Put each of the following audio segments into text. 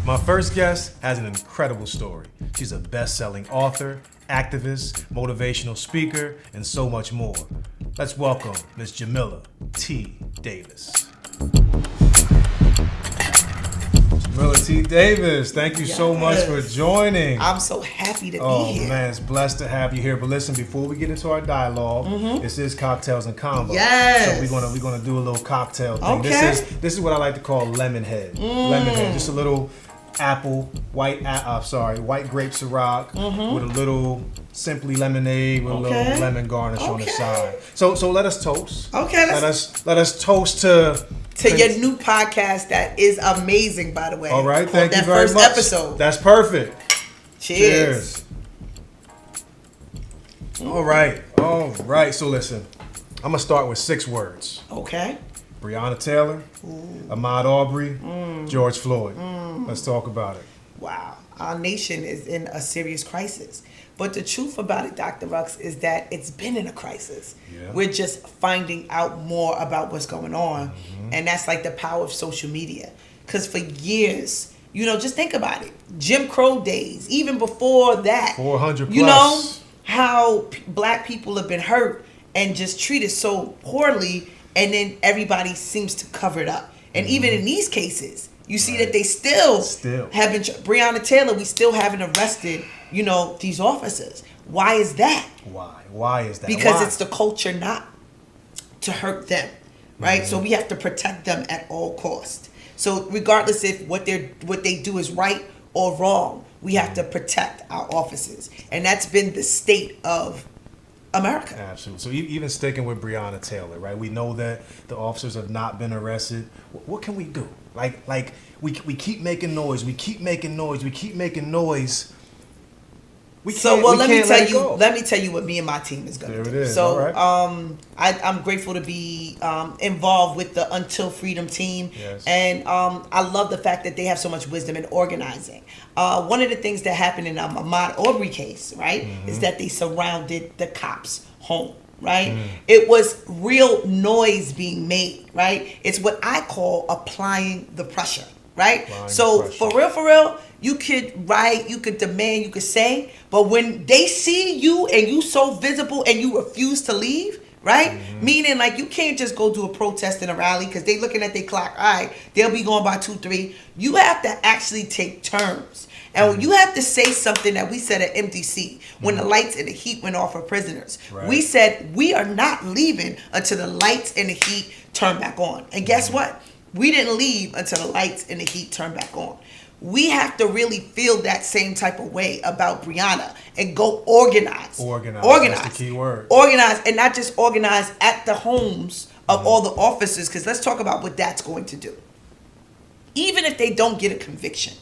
My first guest has an incredible story. She's a best-selling author, activist, motivational speaker, and so much more. Let's welcome Ms. Jamila T. Davis. Jamila T. Davis, thank you so much for joining. I'm so happy to be here. Oh man, it's blessed to have you here. But listen, before we get into our dialogue, this is Cocktails and Combo. Yes. So we're gonna do a little cocktail thing. Okay. This is what I like to call lemon head. Lemon head, just a little apple, white grape Ciroc with a little simply lemonade with a little lemon garnish on the side. So let us toast. Okay. Let us toast to your new podcast that is amazing, by the way. All right, thank you very much. That first episode. That's perfect. Cheers. All right. So listen, I'm gonna start with 6 words. Okay. Breonna Taylor, Ahmaud Arbery, George Floyd. Let's talk about it. Wow. Our nation is in a serious crisis. But the truth about it, Dr. Rux, is that it's been in a crisis. Yeah. We're just finding out more about what's going on. And that's like the power of social media. Because for years, just think about it. Jim Crow days, even before that. 400 plus. You know how black people have been hurt and just treated so poorly, and then everybody seems to cover it up. And even in these cases, you see that they still have been. Breonna Taylor, we still haven't arrested, these officers. Why is that? Why is that? Because it's the culture not to hurt them, right? So we have to protect them at all costs. So regardless if what they do is right or wrong, we have to protect our officers. And that's been the state of America. Absolutely. So even sticking with Breonna Taylor, right? We know that the officers have not been arrested. What can we do? Like we keep making noise. We keep making noise. Let me tell you what me and my team is going to do. There it is. So, all right. I'm grateful to be involved with the Until Freedom team, and I love the fact that they have so much wisdom in organizing. One of the things that happened in Ahmaud Arbery case, right, is that they surrounded the cops' home. Right? It was real noise being made, right? It's what I call applying the pressure, right? For real, you could write, you could demand, you could say, but when they see you and you so visible and you refuse to leave, right? Meaning like you can't just go do a protest and a rally because they looking at their clock. All right, they'll be going by 2, 3. You have to actually take turns. And you have to say something that we said at MDC when the lights and the heat went off for prisoners. Right. We said we are not leaving until the lights and the heat turn back on. And guess what? We didn't leave until the lights and the heat turned back on. We have to really feel that same type of way about Breonna and go organize. Organize. That's the key word. Organize, and not just organize at the homes of all the officers, because let's talk about what that's going to do. Even if they don't get a conviction.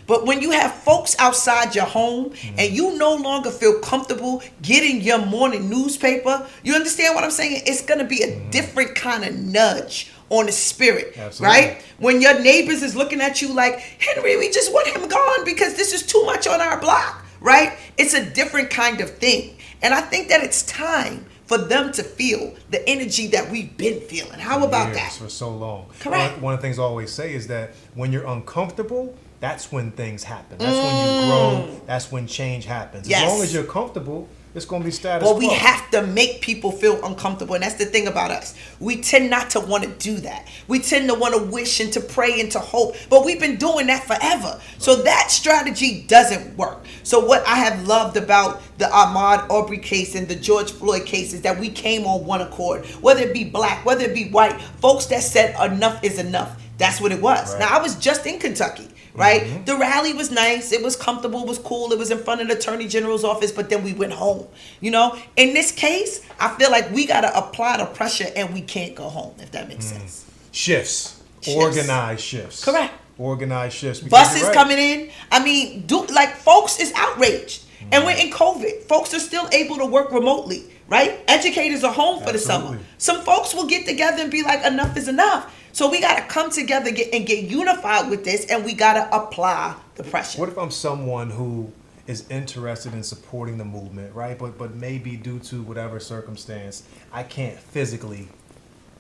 But when you have folks outside your home and you no longer feel comfortable getting your morning newspaper, you understand what I'm saying? It's going to be a different kind of nudge on the spirit, right? When your neighbors is looking at you like, Henry, we just want him gone because this is too much on our block, right? It's a different kind of thing. And I think that it's time for them to feel the energy that we've been feeling. How about that? For so long. Correct. One of the things I always say is that when you're uncomfortable, that's when things happen. That's when you grow. That's when change happens. As long as you're comfortable, it's going to be status quo. Well, we have to make people feel uncomfortable. And that's the thing about us. We tend not to want to do that. We tend to want to wish and to pray and to hope. But we've been doing that forever. So that strategy doesn't work. So what I have loved about the Ahmaud Arbery case and the George Floyd case is that we came on one accord. Whether it be black, whether it be white, folks that said enough is enough. That's what it was. Now, I was just in Kentucky. Right? The rally was nice. It was comfortable. It was cool. It was in front of the Attorney General's office, but then we went home. In this case, I feel like we got to apply the pressure and we can't go home, if that makes sense. Shifts. Organized shifts. Correct. Organized shifts. Buses coming in. I mean, folks is outraged. And we're in COVID. Folks are still able to work remotely, right? Educators are home for the summer. Some folks will get together and be like, enough is enough. So we got to come together and get unified with this, and we got to apply the pressure. What if I'm someone who is interested in supporting the movement, right? But maybe due to whatever circumstance, I can't physically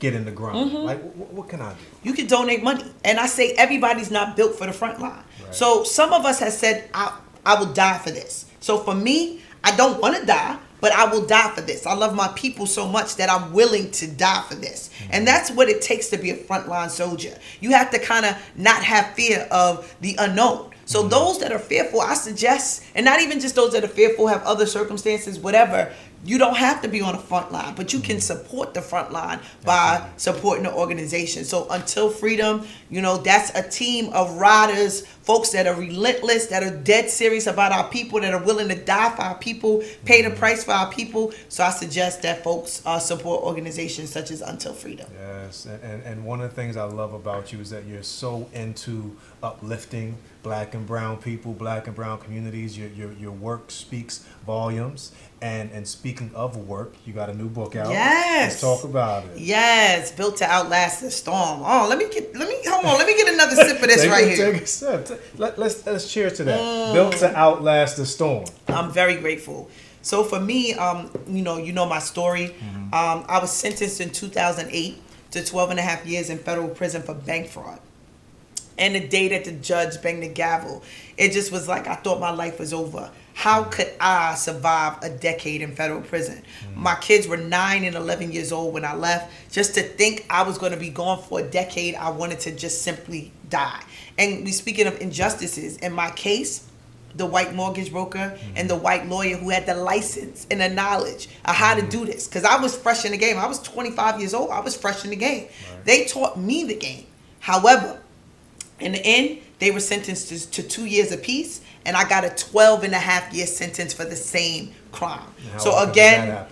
get in the grind? Like, what can I do? You can donate money. And I say everybody's not built for the front line. Right. So some of us have said, I will die for this. So for me, I don't want to die, but I will die for this. I love my people so much that I'm willing to die for this. And that's what it takes to be a frontline soldier. You have to kind of not have fear of the unknown. So those that are fearful, I suggest, and not even just those that are fearful, have other circumstances, whatever, you don't have to be on the front line, but you can support the front line by supporting the organization. So Until Freedom, that's a team of riders, folks that are relentless, that are dead serious about our people, that are willing to die for our people, pay the price for our people. So I suggest that folks support organizations such as Until Freedom. Yes, and one of the things I love about you is that you're so into uplifting Black and brown people, Black and brown communities. Your work speaks volumes. And speaking of work, you got a new book out. Yes. Let's talk about it. Yes, Built to Outlast the Storm. Oh, let me get another sip of this right here. Take a sip. Let's cheers to that. Built to Outlast the Storm. I'm very grateful. So for me, you know my story. I was sentenced in 2008 to 12 and a half years in federal prison for bank fraud. And the day that the judge banged the gavel, it just was like I thought my life was over. How could I survive a decade in federal prison? My kids were 9 and 11 years old when I left. Just to think I was going to be gone for a decade, I wanted to just simply die. And speaking of injustices, in my case, the white mortgage broker and the white lawyer who had the license and the knowledge of how to do this, because I was fresh in the game. I was 25 years old. I was fresh in the game. Right. They taught me the game. However, in the end, they were sentenced to 2 years apiece, and I got a 12 and a half year sentence for the same crime. So again,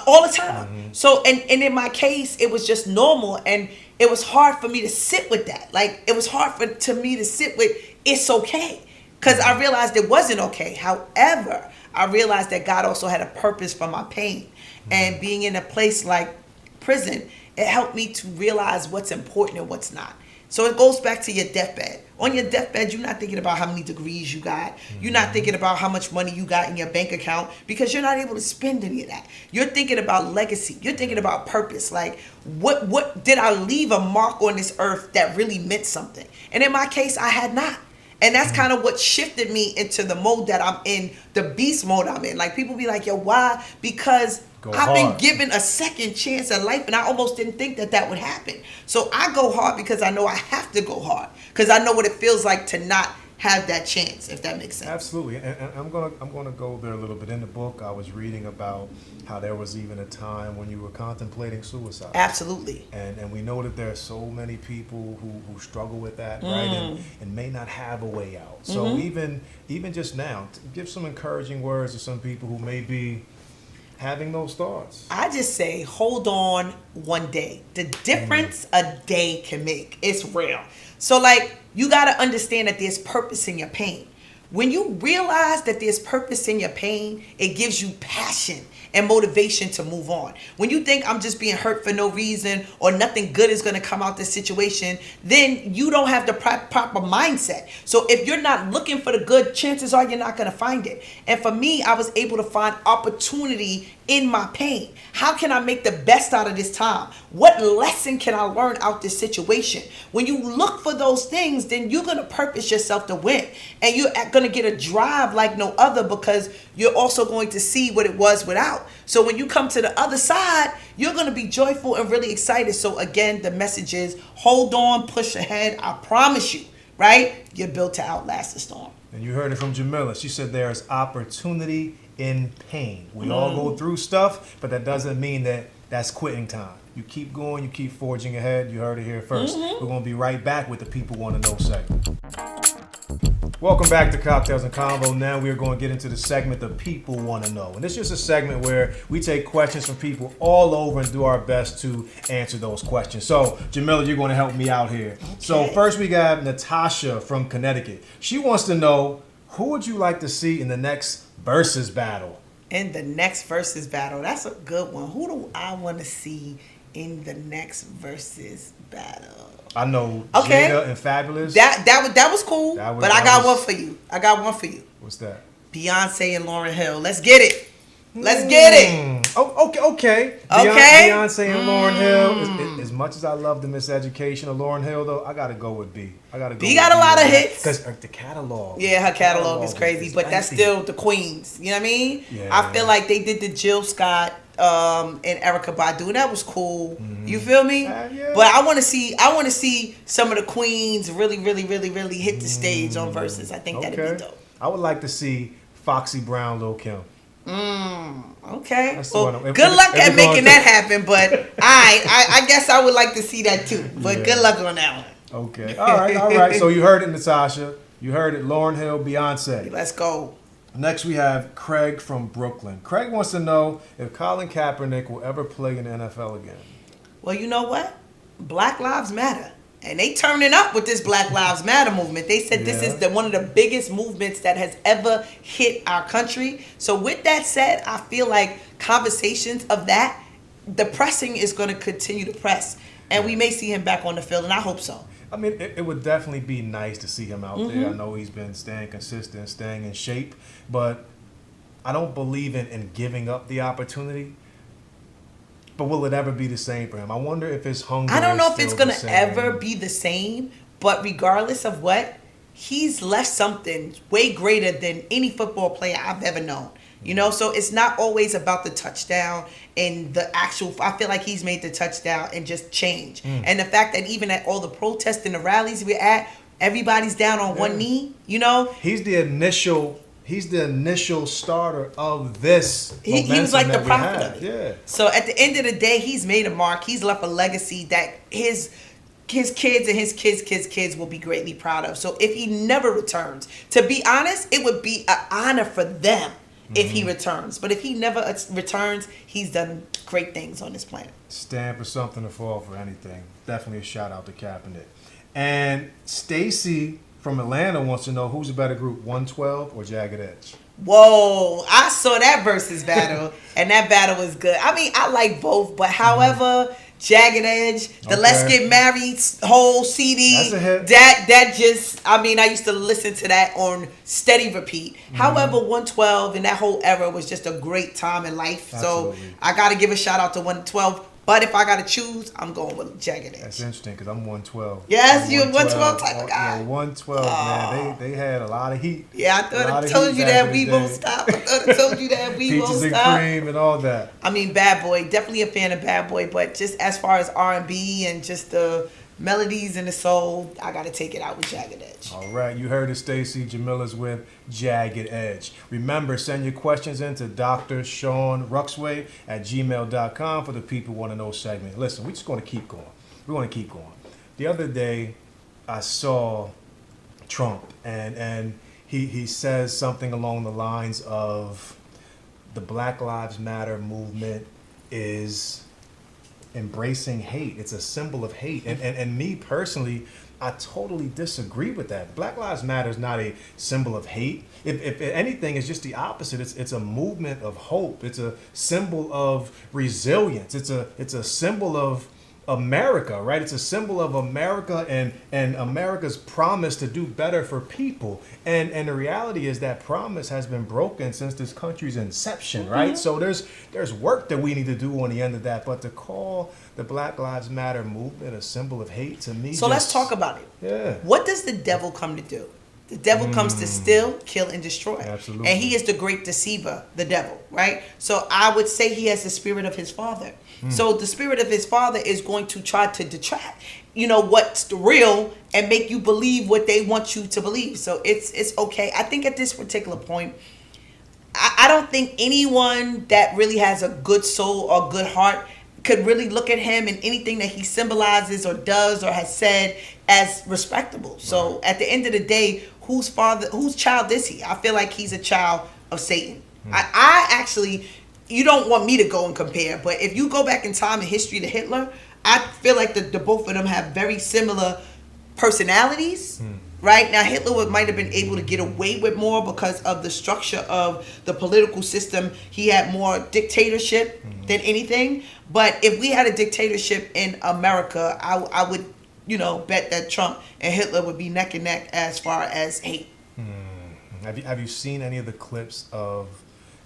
all the time. So, and in my case, it was just normal, and it was hard for me to sit with that. Like, it was hard to me to sit with, it's okay. Because I realized it wasn't okay. However, I realized that God also had a purpose for my pain. And being in a place like prison, it helped me to realize what's important and what's not. So it goes back to your deathbed. On your deathbed, you're not thinking about how many degrees you got. You're not thinking about how much money you got in your bank account, because you're not able to spend any of that. You're thinking about legacy. You're thinking about purpose. Like, what did I leave a mark on this earth that really meant something? And in my case, I had not. And that's kind of what shifted me into the mode that I'm in, the beast mode I'm in. Like, people be like, yo, why? Because I've been given a second chance at life, and I almost didn't think that would happen. So I go hard because I know I have to go hard, because I know what it feels like to not have that chance, if that makes sense. Absolutely. And I'm gonna go there a little bit. In the book, I was reading about how there was even a time when you were contemplating suicide. Absolutely. And we know that there are so many people who struggle with that, right? And may not have a way out. So even just now, give some encouraging words to some people who may be having those thoughts. I just say, hold on one day. The difference a day can make. It's real. So, like, you got to understand that there's purpose in your pain. When you realize that there's purpose in your pain, it gives you passion and motivation to move on. When you think I'm just being hurt for no reason, or nothing good is going to come out this situation, then you don't have the proper mindset. So if you're not looking for the good, chances are you're not going to find it. And for me, I was able to find opportunity in my pain. How can I make the best out of this time? What lesson can I learn out this situation? When you look for those things, then you're going to purpose yourself to win. And you're going to get a drive like no other, because you're also going to see what it was without. So when you come to the other side, you're going to be joyful and really excited. So again, the message is, hold on, push ahead. I promise you, right? You're built to outlast the storm. And you heard it from Jamila. She said there is opportunity in pain. We all go through stuff, but that doesn't mean that that's quitting time. You keep going, you keep forging ahead. You heard it here first. We're going to be right back with the People Want to Know segment. Welcome back to Cocktails and Convo. Now we are going to get into the segment The People Want to Know. And this is just a segment where we take questions from people all over and do our best to answer those questions. So, Jamila, you're going to help me out here. Okay. So first we got Natasha from Connecticut. She wants to know, who would you like to see in the next versus battle? In the next versus battle. That's a good one. Who do I want to see in the next versus battle? I know Jada and Fabulous. That was cool. But I got one for you. What's that? Beyonce and Lauryn Hill. Let's get it. Let's get it. Oh, okay. Beyonce and Lauryn Hill. As much as I love the Miseducation of Lauryn Hill, though, I gotta go with B. B got a lot of hits. Because the catalog. Yeah, her catalog is crazy, but that's still the queens. You know what I mean? Yeah. I feel like they did the Jill Scott and Erykah Badu, and that was cool. You feel me? Yeah. But I want to see some of the queens really hit the stage on Versus. I think that'd be dope. I would like to see Foxy Brown, Lil' Kim. Okay. Well, good luck at making that happen, but I guess I would like to see that too. But good luck on that one. Okay. All right. So you heard it, Natasha. You heard it. Lauryn Hill, Beyonce. Let's go. Next we have Craig from Brooklyn. Craig wants to know if Colin Kaepernick will ever play in the NFL again. Well, you know what? Black Lives Matter. And they turning up with this Black Lives Matter movement. They said this is one of the biggest movements that has ever hit our country. So with that said, I feel like conversations of that, the pressing is going to continue to press. And we may see him back on the field, and I hope so. I mean, it would definitely be nice to see him out there. I know he's been staying consistent, staying in shape. But I don't believe in giving up the opportunity. But will it ever be the same for him? I wonder if his hunger I don't know if still it's going the to same. ever be the same, but regardless of what, he's left something way greater than any football player I've ever known. You know, so it's not always about the touchdown and the actual, I feel like he's made the touchdown and just change. And the fact that even at all the protests and the rallies we're at, everybody's down on one knee, you know? He's the initial starter of this. He was like the prophet of it. Yeah. So at the end of the day, he's made a mark. He's left a legacy that his kids and his kids will be greatly proud of. So if he never returns, to be honest, it would be an honor for them if he returns. But if he never returns, he's done great things on this planet. Stand for something to fall for anything. Definitely a shout out to Kaepernick. And Stacy from Atlanta wants to know who's a better group, 112 or Jagged Edge? Whoa, I saw that versus battle, and that battle was good. I mean, I like both, but however, Jagged Edge, the Let's Get Married whole CD, that's a hit. that just, I mean, I used to listen to that on steady repeat. However, 112 and that whole era was just a great time in life. Absolutely. So I got to give a shout out to 112. But if I got to choose, I'm going with Jagged Edge. That's interesting because I'm 112. Yes, you're a 112 type of guy. Yeah, 112, man. They had a lot of heat. Yeah, I thought I told you that we won't stop. I thought I told you that we won't stop. Peaches and cream and all that. I mean, Bad Boy, definitely a fan of Bad Boy, but just as far as R&B and just the melodies and the soul, I got to take it out with Jagged Edge. All right, you heard it, Stacy. Jamila's with Jagged Edge. Remember, send your questions in to Dr. Sean Ruxway at gmail.com for the People Want to Know segment. Listen, we're just going to keep going. We want to keep going. The other day, I saw Trump, and he says something along the lines of the Black Lives Matter movement is embracing hate. It's a symbol of hate. And me personally, I totally disagree with that. Black Lives Matter is not a symbol of hate. If anything, it's just the opposite. It's a movement of hope. It's a symbol of resilience. It's a symbol of America, right? It's a symbol of America and America's promise to do better for people. And the reality is that promise has been broken since this country's inception, right? So there's work that we need to do on the end of that. But to call the Black Lives Matter movement a symbol of hate, to me, so let's talk about it. Yeah. What does the devil come to do? The devil comes to steal, kill, and destroy. Absolutely. And he is the great deceiver, the devil, right? So I would say he has the spirit of his father. So the spirit of his father is going to try to detract, what's real and make you believe what they want you to believe. So it's okay. I think at this particular point, I don't think anyone that really has a good soul or good heart could really look at him and anything that he symbolizes or does or has said as respectable. So at the end of the day, whose child is he? I feel like he's a child of Satan. I actually, you don't want me to go and compare, but if you go back in time in history to Hitler, I feel like the both of them have very similar personalities. Right now, Hitler might have been able to get away with more because of the structure of the political system. He had more dictatorship than anything. But if we had a dictatorship in America, I would, bet that Trump and Hitler would be neck and neck as far as hate. Have you seen any of the clips of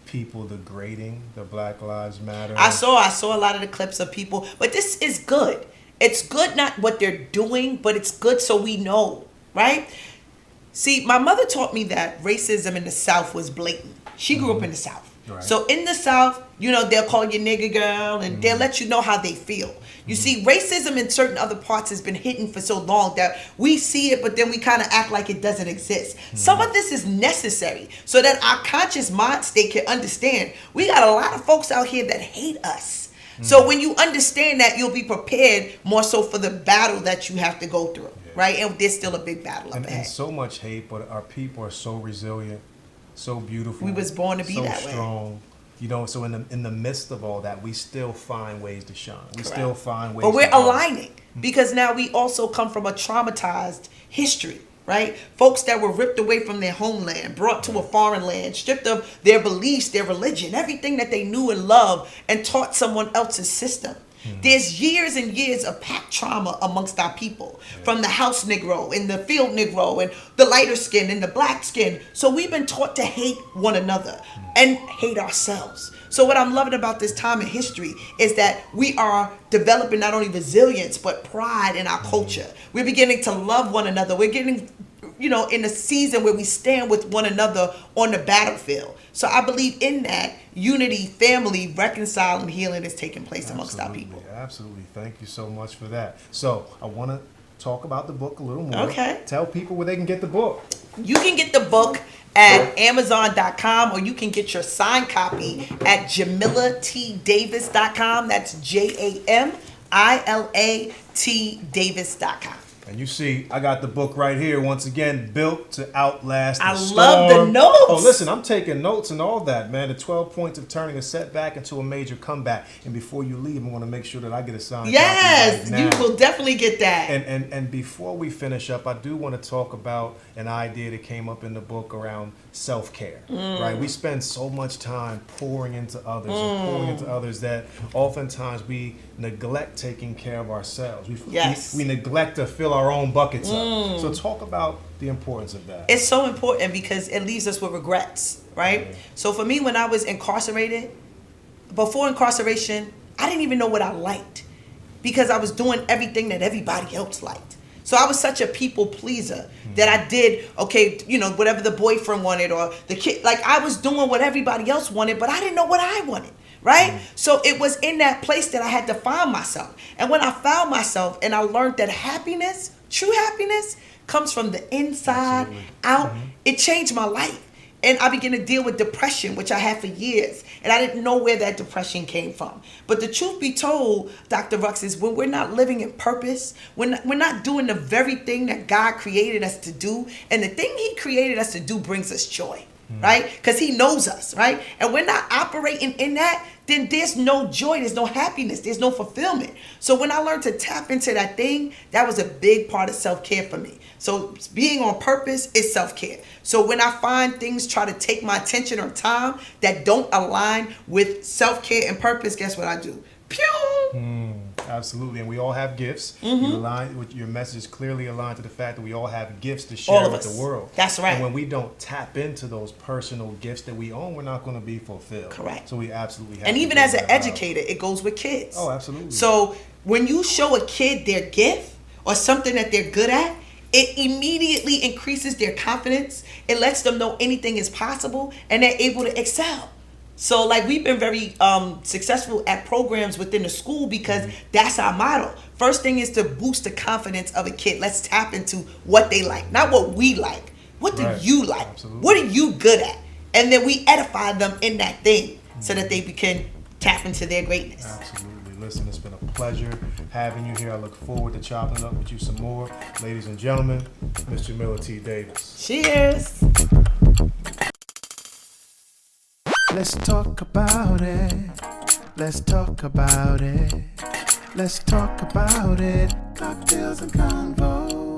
people degrading the Black Lives Matter. I saw a lot of the clips of people, but this is good. It's good not what they're doing, but it's good so we know, right? See, my mother taught me that racism in the South was blatant. She grew up in the South. Right. So in the South, you know, they'll call you nigger girl and they'll let you know how they feel. You see, racism in certain other parts has been hidden for so long that we see it, but then we kind of act like it doesn't exist. Some of this is necessary so that our conscious mind state can understand. We got a lot of folks out here that hate us. So when you understand that, you'll be prepared more so for the battle that you have to go through, right? And there's still a big battle up ahead. And so much hate, but our people are so resilient, so beautiful. We was born to be that way. So strong. You know, so in the midst of all that, we still find ways to shine. We Correct. still find ways. But we're to aligning because now we also come from a traumatized history, right? Folks that were ripped away from their homeland, brought to a foreign land, stripped of their beliefs, their religion, everything that they knew and loved, and taught someone else's system. There's years and years of packed trauma amongst our people, from the house Negro and the field Negro and the lighter skin and the black skin. So we've been taught to hate one another and hate ourselves. So what I'm loving about this time in history is that we are developing not only resilience, but pride in our culture. We're beginning to love one another. We're getting, you know, in a season where we stand with one another on the battlefield. So I believe in that unity, family, reconciling, healing is taking place amongst our people. Absolutely. Thank you so much for that. So I want to talk about the book a little more. Okay. Tell people where they can get the book. You can get the book at Amazon.com, or you can get your signed copy at JamilaTDavis.com. That's JamilaTDavis.com. And you see, I got the book right here. Once again, Built to Outlast the Storm. Love the notes. Oh, listen, I'm taking notes and all that, man. The 12 points of turning a setback into a major comeback. And before you leave, I want to make sure that I get a signed Yes, copy right you now. will definitely get that. And before we finish up, I do want to talk about an idea that came up in the book around self-care, right? We spend so much time pouring into others and pouring into others that oftentimes we neglect taking care of ourselves. We neglect to fill our own buckets up. So talk about the importance of that. It's so important because it leaves us with regrets, right? Yeah. So for me, when I was incarcerated, before incarceration, I didn't even know what I liked because I was doing everything that everybody else liked. So I was such a people pleaser that I did, okay, you know, whatever the boyfriend wanted or the kid, like I was doing what everybody else wanted, but I didn't know what I wanted, right? So it was in that place that I had to find myself. And when I found myself and I learned that happiness, true happiness, comes from the inside out, it changed my life. And I began to deal with depression, which I had for years. And I didn't know where that depression came from. But the truth be told, Dr. Rux, is when we're not living in purpose, we're not doing the very thing that God created us to do. And the thing he created us to do brings us joy, right? Because he knows us, right? And we're not operating in that, then there's no joy, there's no happiness, there's no fulfillment. So when I learned to tap into that thing, that was a big part of self-care for me. So being on purpose is self-care. So when I find things try to take my attention or time that don't align with self-care and purpose, guess what I do? Pew! Absolutely, and we all have gifts. You align with your message clearly aligned to the fact that we all have gifts to share with the world. That's right. And when we don't tap into those personal gifts that we own, we're not going to be fulfilled. Correct. So we absolutely have. And to even do as an that. educator, it goes with kids. Oh, absolutely. So when you show a kid their gift or something that they're good at, it immediately increases their confidence. It lets them know anything is possible, and they're able to excel. So like we've been very successful at programs within the school because that's our motto. First thing is to boost the confidence of a kid. Let's tap into what they like, not what we like. What do you like? Absolutely. What are you good at? And then we edify them in that thing so that they can tap into their greatness. Absolutely. Listen, it's been a pleasure having you here. I look forward to chopping it up with you some more. Ladies and gentlemen, Miss Jamila T. Davis. Cheers. Let's talk about it. Let's talk about it. Let's talk about it. Cocktails and convo.